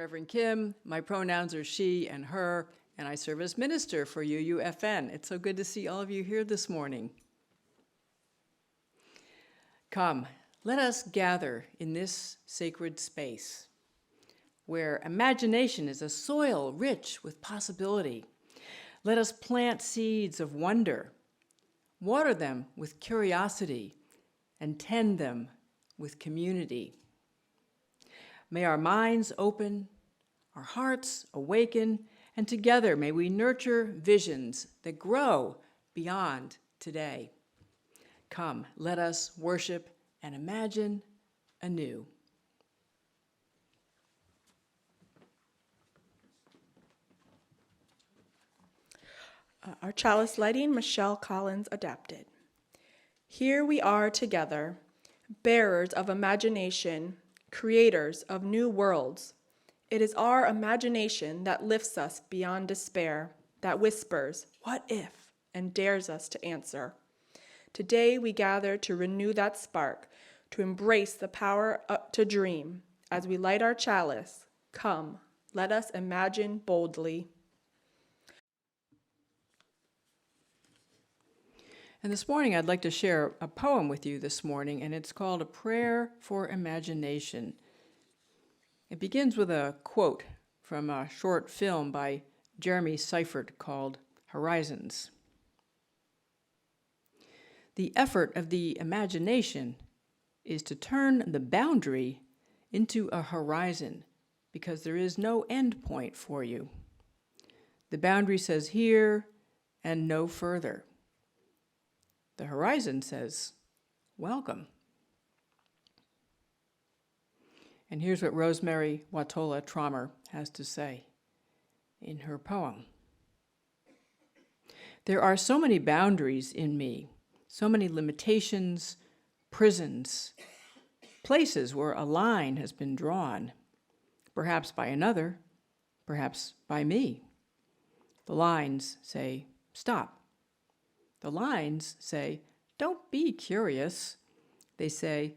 Reverend Kim. My pronouns are she and her, and I serve as minister for UUFN. It's so good to see all of you here this morning. Come, let us gather in this sacred space where imagination is a soil rich with possibility. Let us plant seeds of wonder, water them with curiosity, and tend them with community. May our minds open, our hearts awaken, and together may we nurture visions that grow beyond today. Come, let us worship and imagine anew. Our chalice lighting, Michelle Collins adapted. Here we are together, bearers of imagination, creators of new worlds. It is our imagination that lifts us beyond despair, that whispers, "What if?" and dares us to answer. Today we gather to renew that spark, to embrace the power to dream. As we light our chalice, come, let us imagine boldly. And this morning I'd like to share a poem with you this morning, and it's called A Prayer for Imagination. It begins with a quote from a short film by Jeremy Seifert called Horizons. The effort of the imagination is to turn the boundary into a horizon, because there is no end point for you. The boundary says here and no further. The horizon says, welcome. And here's what Rosemary Watola Trommer has to say in her poem. There are so many boundaries in me, so many limitations, prisons, places where a line has been drawn, perhaps by another, perhaps by me. The lines say, stop. The lines say, don't be curious. They say,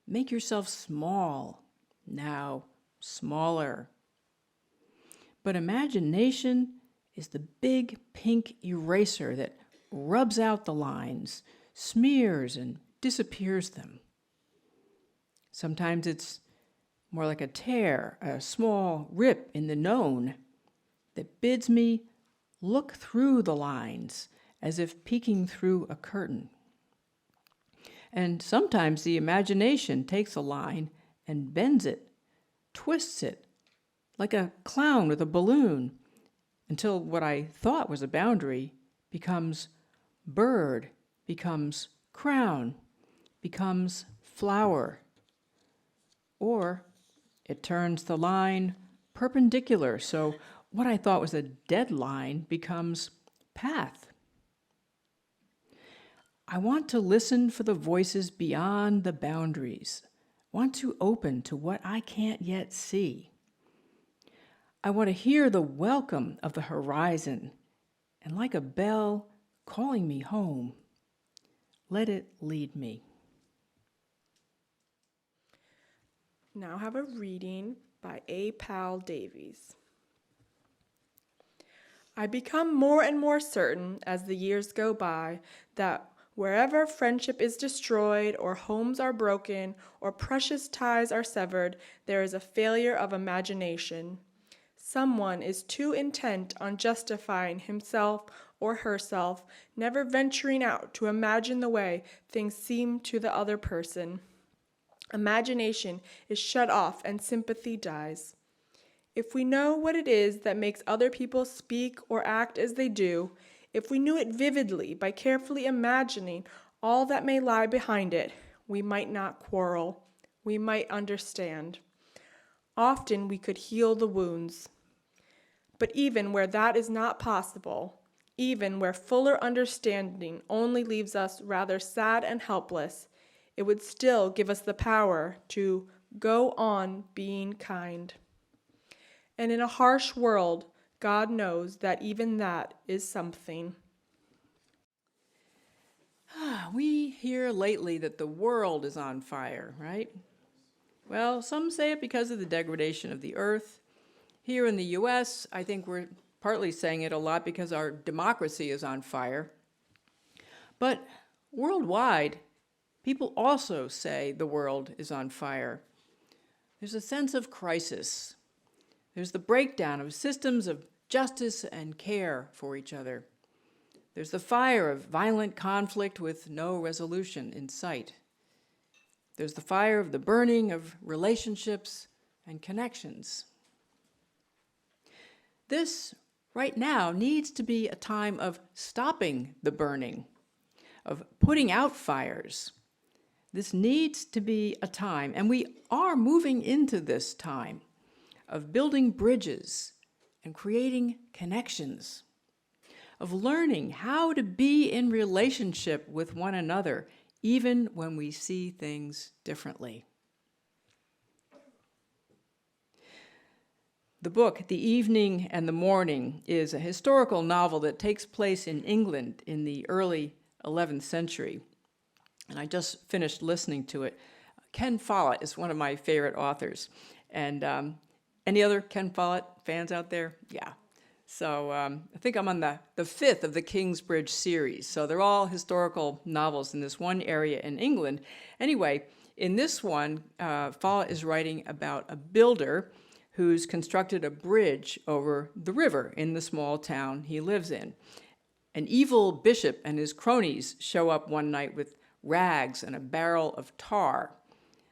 make yourself small, now smaller. But imagination is the big pink eraser that rubs out the lines, smears and disappears them. Sometimes it's more like a tear, a small rip in the known that bids me look through the lines as if peeking through a curtain. And sometimes the imagination takes a line and bends it, twists it, like a clown with a balloon, until what I thought was a boundary becomes bird, becomes crown, becomes flower. Or it turns the line perpendicular, so what I thought was a dead line becomes path. I want to listen for the voices beyond the boundaries, want to open to what I can't yet see. I want to hear the welcome of the horizon, and like a bell calling me home, let it lead me. Now have a reading by A. Powell Davies. I become more and more certain as the years go by that wherever friendship is destroyed, or homes are broken, or precious ties are severed, there is a failure of imagination. Someone is too intent on justifying himself or herself, never venturing out to imagine the way things seem to the other person. Imagination is shut off and sympathy dies. If we know what it is that makes other people speak or act as they do, if we knew it vividly by carefully imagining all that may lie behind it, we might not quarrel. We might understand. Often we could heal the wounds. But even where that is not possible, even where fuller understanding only leaves us rather sad and helpless, it would still give us the power to go on being kind. And in a harsh world, God knows that even that is something. We hear lately that the world is on fire, right? Well, some say it because of the degradation of the earth. Here in the US, I think we're partly saying it a lot because our democracy is on fire. But worldwide, people also say the world is on fire. There's a sense of crisis. There's the breakdown of systems of justice and care for each other. There's the fire of violent conflict with no resolution in sight. There's the fire of the burning of relationships and connections. This, right now, needs to be a time of stopping the burning, of putting out fires. This needs to be a time, and we are moving into this time, of building bridges and creating connections, of learning how to be in relationship with one another, even when we see things differently. The book, The Evening and the Morning, is a historical novel that takes place in England in the early 11th century. And I just finished listening to it. Ken Follett is one of my favorite authors. And any other Ken Follett fans out there? Yeah. So I think I'm on the fifth of the Kingsbridge series. So they're all historical novels in this one area in England. Anyway, in this one, Follett is writing about a builder who's constructed a bridge over the river in the small town he lives in. An evil bishop and his cronies show up one night with rags and a barrel of tar.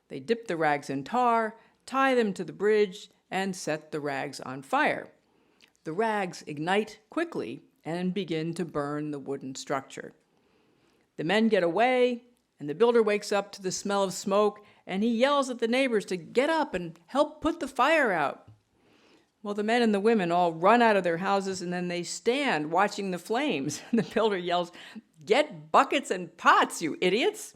They dip the rags in tar, tie them to the bridge, and set the rags on fire. The rags ignite quickly and begin to burn the wooden structure. The men get away, and the builder wakes up to the smell of smoke, and he yells at the neighbors to get up and help put the fire out. Well, the men and the women all run out of their houses, and then they stand watching the flames. The builder yells, "Get buckets and pots, you idiots!"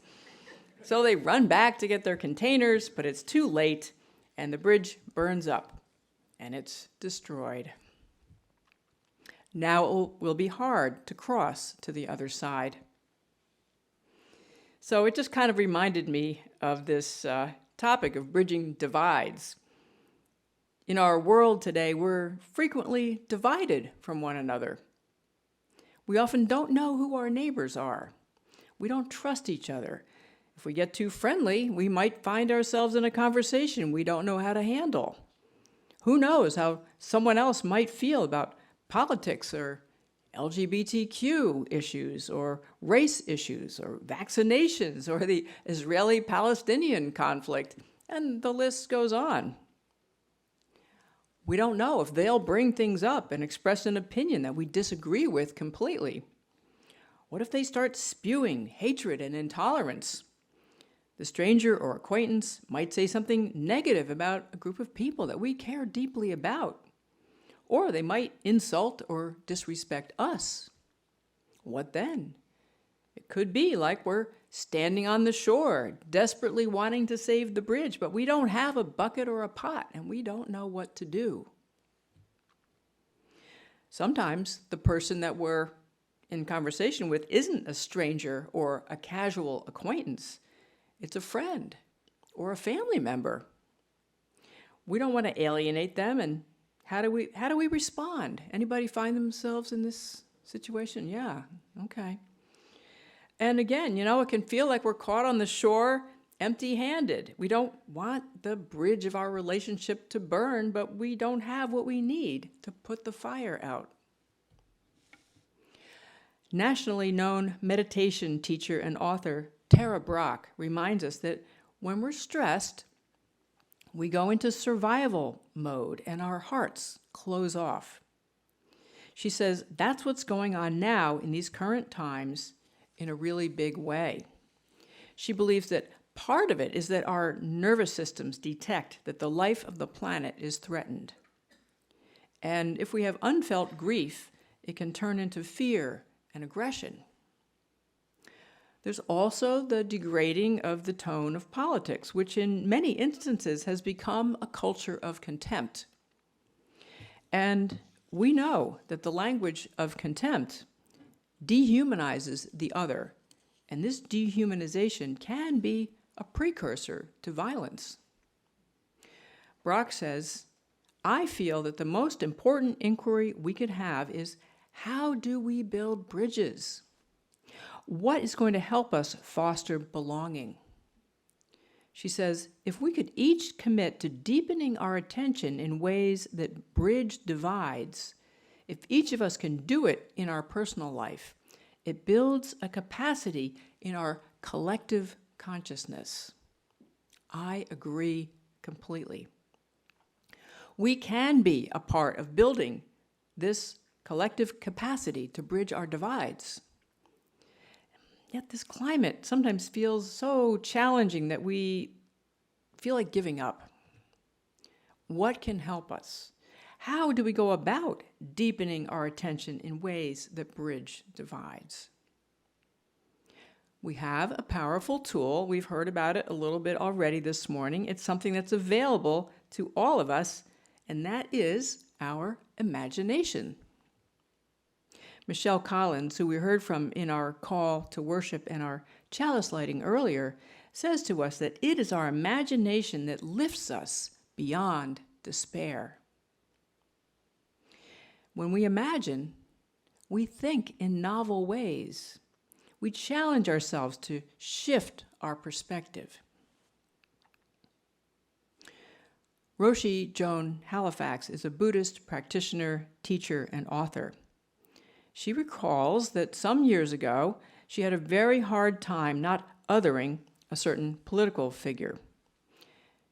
So they run back to get their containers, but it's too late, and the bridge burns up, and it's destroyed. Now it will be hard to cross to the other side. So it just kind of reminded me of this topic of bridging divides. In our world today, we're frequently divided from one another. We often don't know who our neighbors are. We don't trust each other. If we get too friendly, we might find ourselves in a conversation we don't know how to handle. Who knows how someone else might feel about politics or LGBTQ issues or race issues or vaccinations or the Israeli-Palestinian conflict, and the list goes on. We don't know if they'll bring things up and express an opinion that we disagree with completely. What if they start spewing hatred and intolerance? The stranger or acquaintance might say something negative about a group of people that we care deeply about. Or they might insult or disrespect us. What then? It could be like we're standing on the shore, desperately wanting to save the bridge, but we don't have a bucket or a pot, and we don't know what to do. Sometimes the person that we're in conversation with isn't a stranger or a casual acquaintance. It's a friend or a family member. We don't want to alienate them, and how do we respond? Anybody find themselves in this situation? Yeah, okay. And again, it can feel like we're caught on the shore empty-handed. We don't want the bridge of our relationship to burn, but we don't have what we need to put the fire out. Nationally known meditation teacher and author Tara Brach reminds us that when we're stressed, we go into survival mode and our hearts close off. She says that's what's going on now in these current times in a really big way. She believes that part of it is that our nervous systems detect that the life of the planet is threatened. And if we have unfelt grief, it can turn into fear and aggression. There's also the degrading of the tone of politics, which in many instances has become a culture of contempt. And we know that the language of contempt dehumanizes the other, and this dehumanization can be a precursor to violence. Brock says, I feel that the most important inquiry we could have is, how do we build bridges? What is going to help us foster belonging? She says, if we could each commit to deepening our attention in ways that bridge divides, if each of us can do it in our personal life, it builds a capacity in our collective consciousness. I agree completely. We can be a part of building this collective capacity to bridge our divides. Yet this climate sometimes feels so challenging that we feel like giving up. What can help us? How do we go about deepening our attention in ways that bridge divides? We have a powerful tool. We've heard about it a little bit already this morning. It's something that's available to all of us, and that is our imagination. Michelle Collins, who we heard from in our call to worship and our chalice lighting earlier, says to us that it is our imagination that lifts us beyond despair. When we imagine, we think in novel ways. We challenge ourselves to shift our perspective. Roshi Joan Halifax is a Buddhist practitioner, teacher, and author. She recalls that some years ago, she had a very hard time not othering a certain political figure.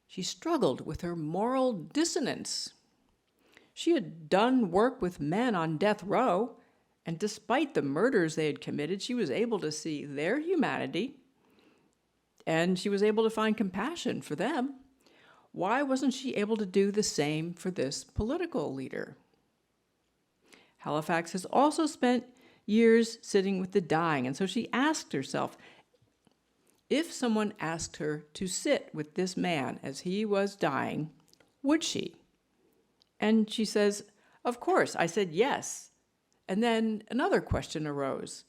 She struggled with her moral dissonance. She had done work with men on death row, and despite the murders they had committed, she was able to see their humanity, and she was able to find compassion for them. Why wasn't she able to do the same for this political leader? Halifax has also spent years sitting with the dying, and so she asked herself, if someone asked her to sit with this man as he was dying, would she? And she says, of course. I said yes. And then another question arose.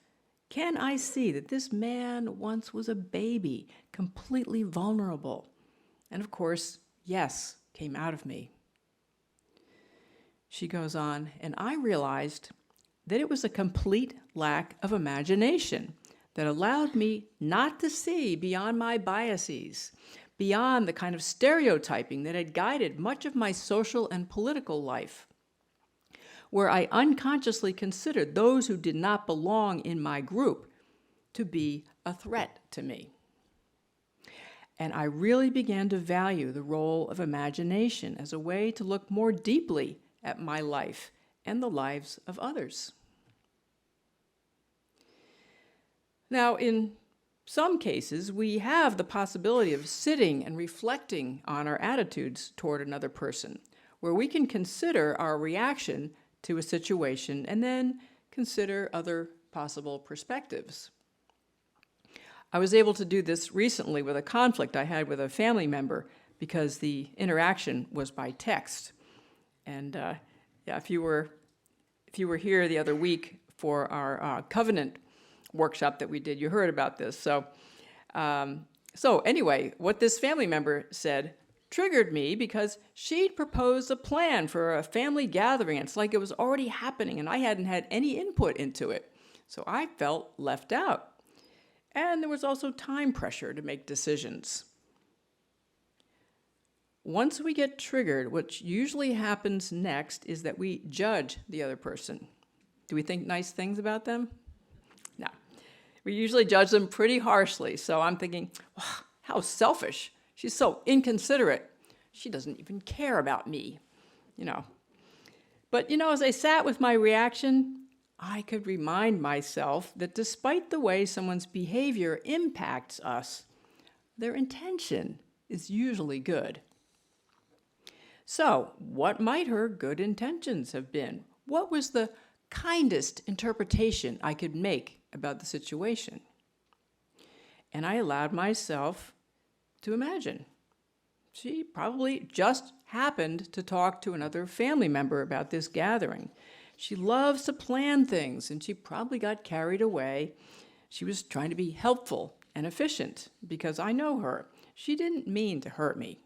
Can I see that this man once was a baby, completely vulnerable? And of course, yes came out of me. She goes on, and I realized that it was a complete lack of imagination that allowed me not to see beyond my biases, beyond the kind of stereotyping that had guided much of my social and political life, where I unconsciously considered those who did not belong in my group to be a threat to me. And I really began to value the role of imagination as a way to look more deeply at my life and the lives of others. Now, in some cases, we have the possibility of sitting and reflecting on our attitudes toward another person, where we can consider our reaction to a situation and then consider other possible perspectives. I was able to do this recently with a conflict I had with a family member because the interaction was by text. And if you were here the other week for our covenant workshop that we did, you heard about this. So anyway, what this family member said triggered me because she'd proposed a plan for a family gathering. It's like it was already happening, and I hadn't had any input into it. So I felt left out. And there was also time pressure to make decisions. Once we get triggered, what usually happens next is that we judge the other person. Do we think nice things about them? No. We usually judge them pretty harshly. So I'm thinking, oh, how selfish. She's so inconsiderate. She doesn't even care about me, But, as I sat with my reaction, I could remind myself that despite the way someone's behavior impacts us, their intention is usually good. So, what might her good intentions have been? What was the kindest interpretation I could make about the situation? And I allowed myself to imagine. She probably just happened to talk to another family member about this gathering. She loves to plan things, and she probably got carried away. She was trying to be helpful and efficient because I know her. She didn't mean to hurt me.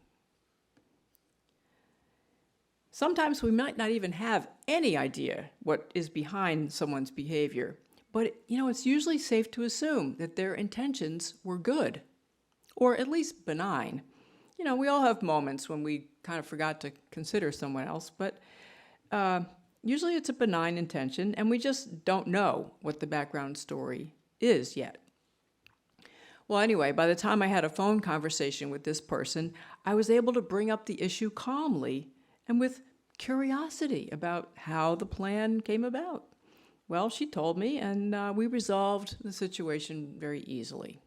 Sometimes we might not even have any idea what is behind someone's behavior, but it's usually safe to assume that their intentions were good, or at least benign. We all have moments when we kind of forgot to consider someone else, but usually it's a benign intention, and we just don't know what the background story is yet. Well, anyway, by the time I had a phone conversation with this person, I was able to bring up the issue calmly and with curiosity about how the plan came about. Well, she told me, and we resolved the situation very easily.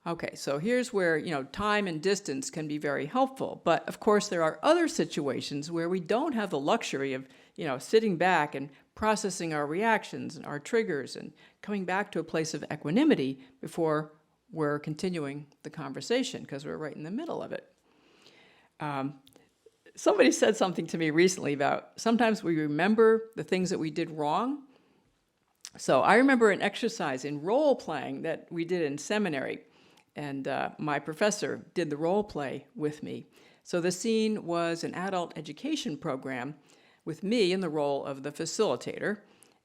Okay, so here's where, time and distance can be very helpful. But of course, there are other situations where we don't have the luxury of, sitting back and processing our reactions and our triggers and coming back to a place of equanimity before we're continuing the conversation, because we're right in the middle of it. Somebody said something to me recently about sometimes we remember the things that we did wrong. So I remember an exercise in role playing that we did in seminary. And my professor did the role play with me. So the scene was an adult education program with me in the role of the facilitator.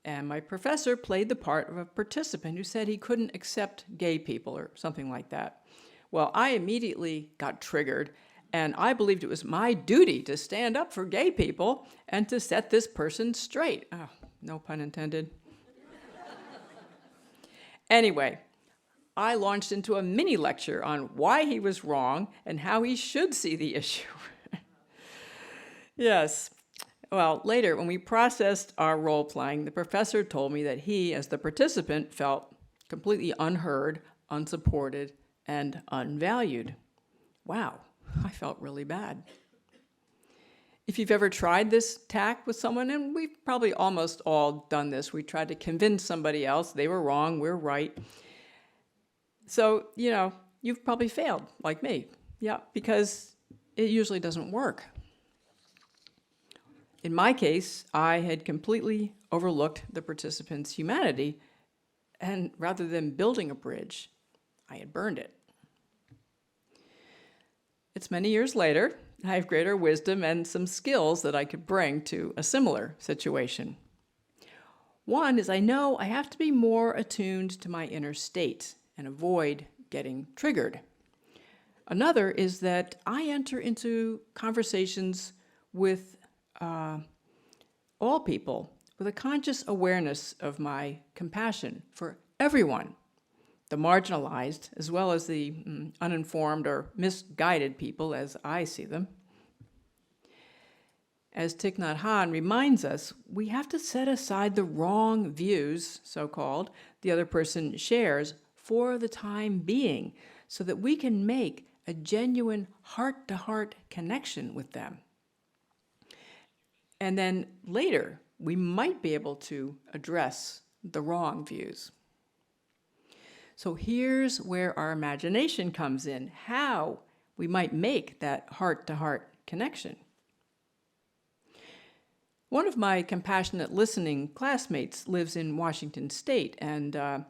And my professor played the part of a participant who said he couldn't accept gay people or something like that. Well, I immediately got triggered, and I believed it was my duty to stand up for gay people and to set this person straight. Oh, no pun intended. Anyway, I launched into a mini lecture on why he was wrong and how he should see the issue. Yes. Well, later, when we processed our role playing, the professor told me that he, as the participant, felt completely unheard, unsupported, and unvalued. Wow, I felt really bad. If you've ever tried this tack with someone, and we've probably almost all done this, we tried to convince somebody else they were wrong, we're right. So, you've probably failed, like me. Yeah, because it usually doesn't work. In my case, I had completely overlooked the participant's humanity, and rather than building a bridge, I had burned it. It's many years later. I have greater wisdom and some skills that I could bring to a similar situation. One is I know I have to be more attuned to my inner state and avoid getting triggered. Another is that I enter into conversations with all people with a conscious awareness of my compassion for everyone, the marginalized as well as the uninformed or misguided people as I see them. As Thich Nhat Hanh reminds us, we have to set aside the wrong views, so-called, the other person shares for the time being, so that we can make a genuine heart-to-heart connection with them. And then later, we might be able to address the wrong views. So here's where our imagination comes in, how we might make that heart-to-heart connection. One of my compassionate listening classmates lives in Washington State, and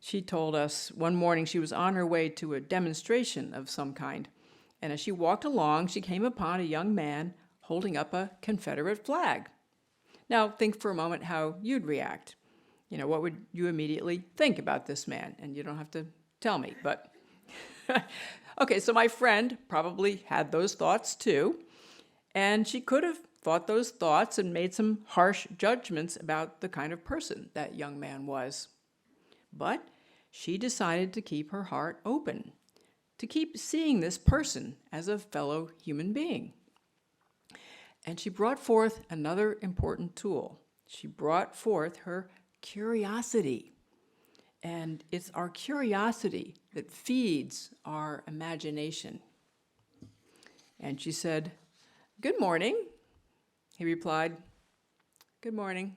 she told us one morning she was on her way to a demonstration of some kind. And as she walked along, she came upon a young man holding up a Confederate flag. Now, think for a moment how you'd react. What would you immediately think about this man? And you don't have to tell me, but... Okay, so my friend probably had those thoughts too, and she could have thought those thoughts and made some harsh judgments about the kind of person that young man was. But she decided to keep her heart open, to keep seeing this person as a fellow human being. And she brought forth another important tool. She brought forth her curiosity. And it's our curiosity that feeds our imagination. And she said, "Good morning." He replied, "Good morning."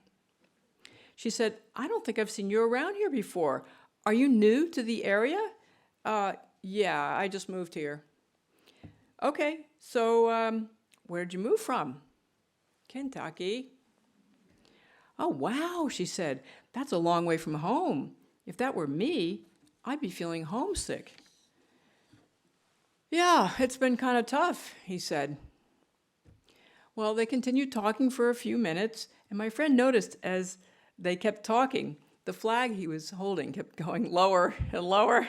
She said, "I don't think I've seen you around here before. Are you new to the area?" Yeah, I just moved here." "Okay, so where'd you move from?" "Kentucky." "Oh, wow," she said. "That's a long way from home. If that were me, I'd be feeling homesick." "Yeah, it's been kind of tough," he said. Well, they continued talking for a few minutes, and my friend noticed as they kept talking, the flag he was holding kept going lower and lower.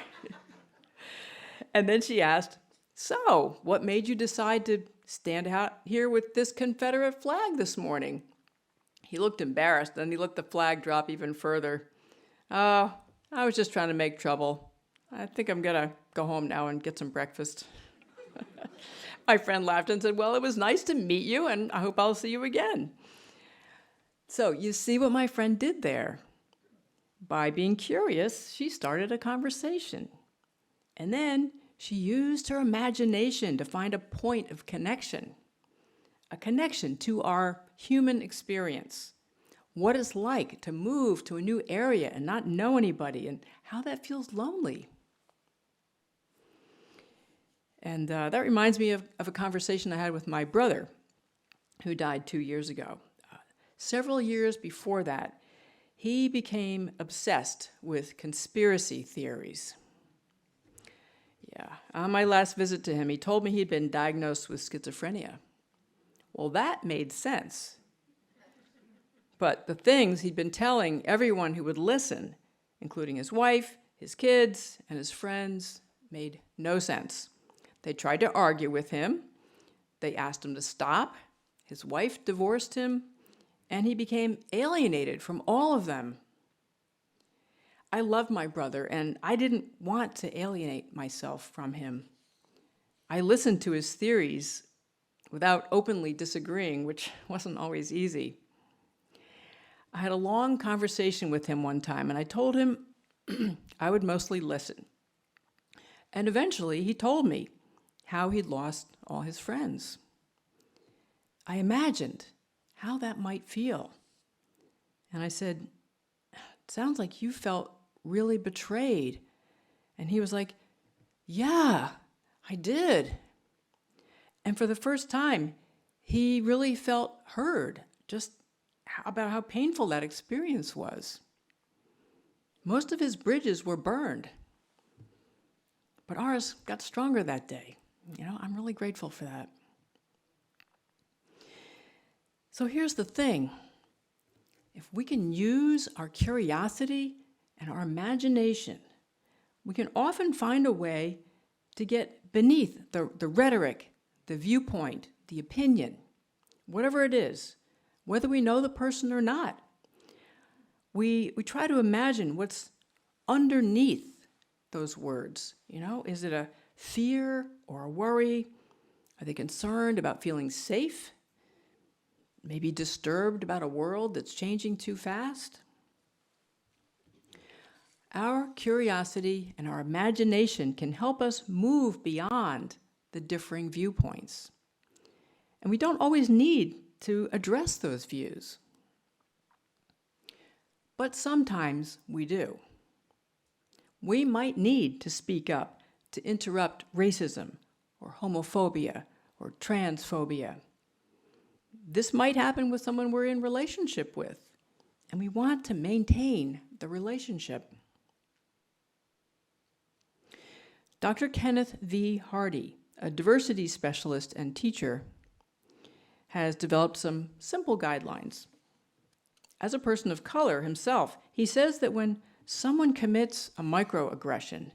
And then she asked, "So, what made you decide to stand out here with this Confederate flag this morning?" He looked embarrassed, then he let the flag drop even further. "Oh, I was just trying to make trouble. I think I'm gonna go home now and get some breakfast." My friend laughed and said, "Well, it was nice to meet you, and I hope I'll see you again." So you see what my friend did there. By being curious, she started a conversation. And then she used her imagination to find a point of connection, a connection to our human experience, what it's like to move to a new area and not know anybody, and how that feels lonely. And that reminds me of a conversation I had with my brother, who died 2 years ago. Several years before that, he became obsessed with conspiracy theories. Yeah, on my last visit to him, he told me he'd been diagnosed with schizophrenia. Well, that made sense. But the things he'd been telling everyone who would listen, including his wife, his kids, and his friends, made no sense. They tried to argue with him. They asked him to stop. His wife divorced him, and he became alienated from all of them. I loved my brother, and I didn't want to alienate myself from him. I listened to his theories without openly disagreeing, which wasn't always easy. I had a long conversation with him one time, and I told him I would mostly listen. And eventually, he told me how he'd lost all his friends. I imagined how that might feel. And I said, "It sounds like you felt really betrayed." And he was like, "Yeah, I did." And for the first time, he really felt heard, just about how painful that experience was. Most of his bridges were burned, but ours got stronger that day. I'm really grateful for that. So here's the thing. If we can use our curiosity and our imagination, we can often find a way to get beneath the rhetoric, the viewpoint, the opinion, whatever it is, whether we know the person or not. We try to imagine what's underneath those words. Is it a fear or a worry? Are they concerned about feeling safe? Maybe disturbed about a world that's changing too fast? Our curiosity and our imagination can help us move beyond the differing viewpoints. And we don't always need to address those views. But sometimes we do. We might need to speak up to interrupt racism or homophobia or transphobia. This might happen with someone we're in relationship with, and we want to maintain the relationship. Dr. Kenneth V. Hardy, a diversity specialist and teacher, has developed some simple guidelines. As a person of color himself, he says that when someone commits a microaggression,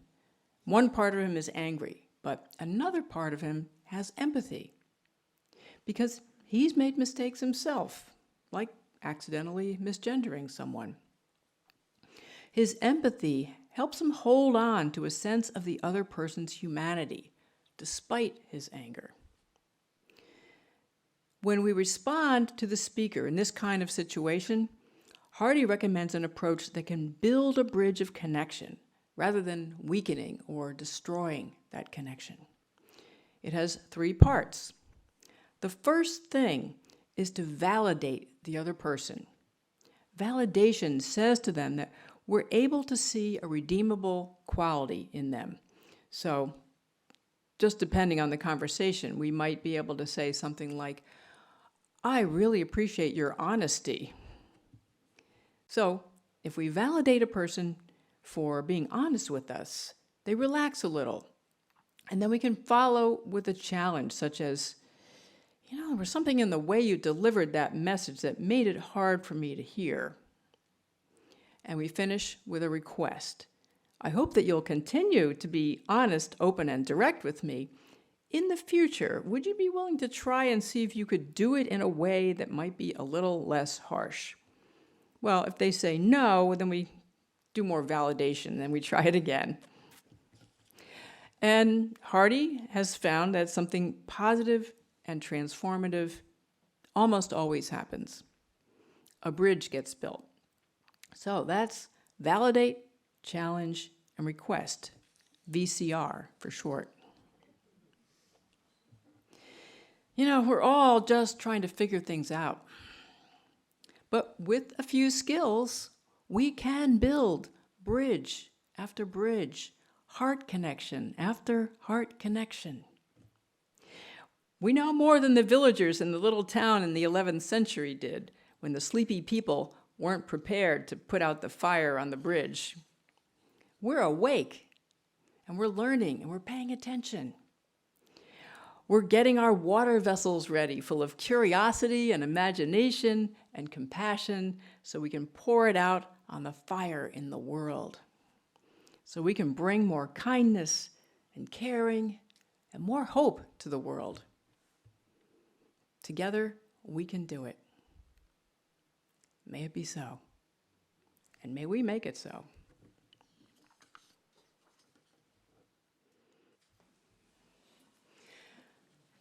one part of him is angry, but another part of him has empathy, because he's made mistakes himself, like accidentally misgendering someone. His empathy helps him hold on to a sense of the other person's humanity, despite his anger. When we respond to the speaker in this kind of situation, Hardy recommends an approach that can build a bridge of connection rather than weakening or destroying that connection. It has 3 parts. The first thing is to validate the other person. Validation says to them that we're able to see a redeemable quality in them. So, just depending on the conversation, we might be able to say something like, "I really appreciate your honesty." So, if we validate a person for being honest with us, they relax a little. And then we can follow with a challenge such as, There was something in the way you delivered that message that made it hard for me to hear. And we finish with a request. I hope that you'll continue to be honest, open, and direct with me. In the future, would you be willing to try and see if you could do it in a way that might be a little less harsh? Well, if they say no, then we do more validation, then we try it again. And Hardy has found that something positive and transformative almost always happens. A bridge gets built. So that's validate, challenge, and request, VCR for short. We're all just trying to figure things out. But with a few skills, we can build bridge after bridge, heart connection after heart connection. We know more than the villagers in the little town in the 11th century did when the sleepy people weren't prepared to put out the fire on the bridge. We're awake, and we're learning, and we're paying attention. We're getting our water vessels ready, full of curiosity and imagination and compassion, so we can pour it out on the fire in the world. So we can bring more kindness and caring and more hope to the world. Together, we can do it. May it be so. And may we make it so.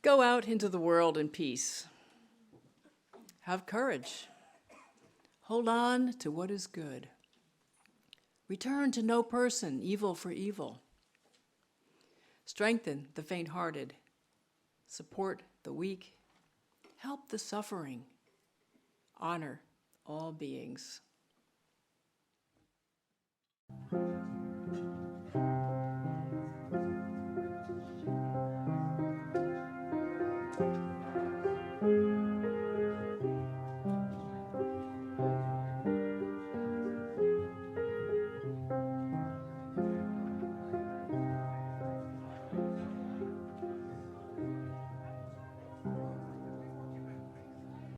Go out into the world in peace. Have courage. Hold on to what is good. Return to no person evil for evil. Strengthen the faint-hearted. Support the weak. Help the suffering. Honor all beings.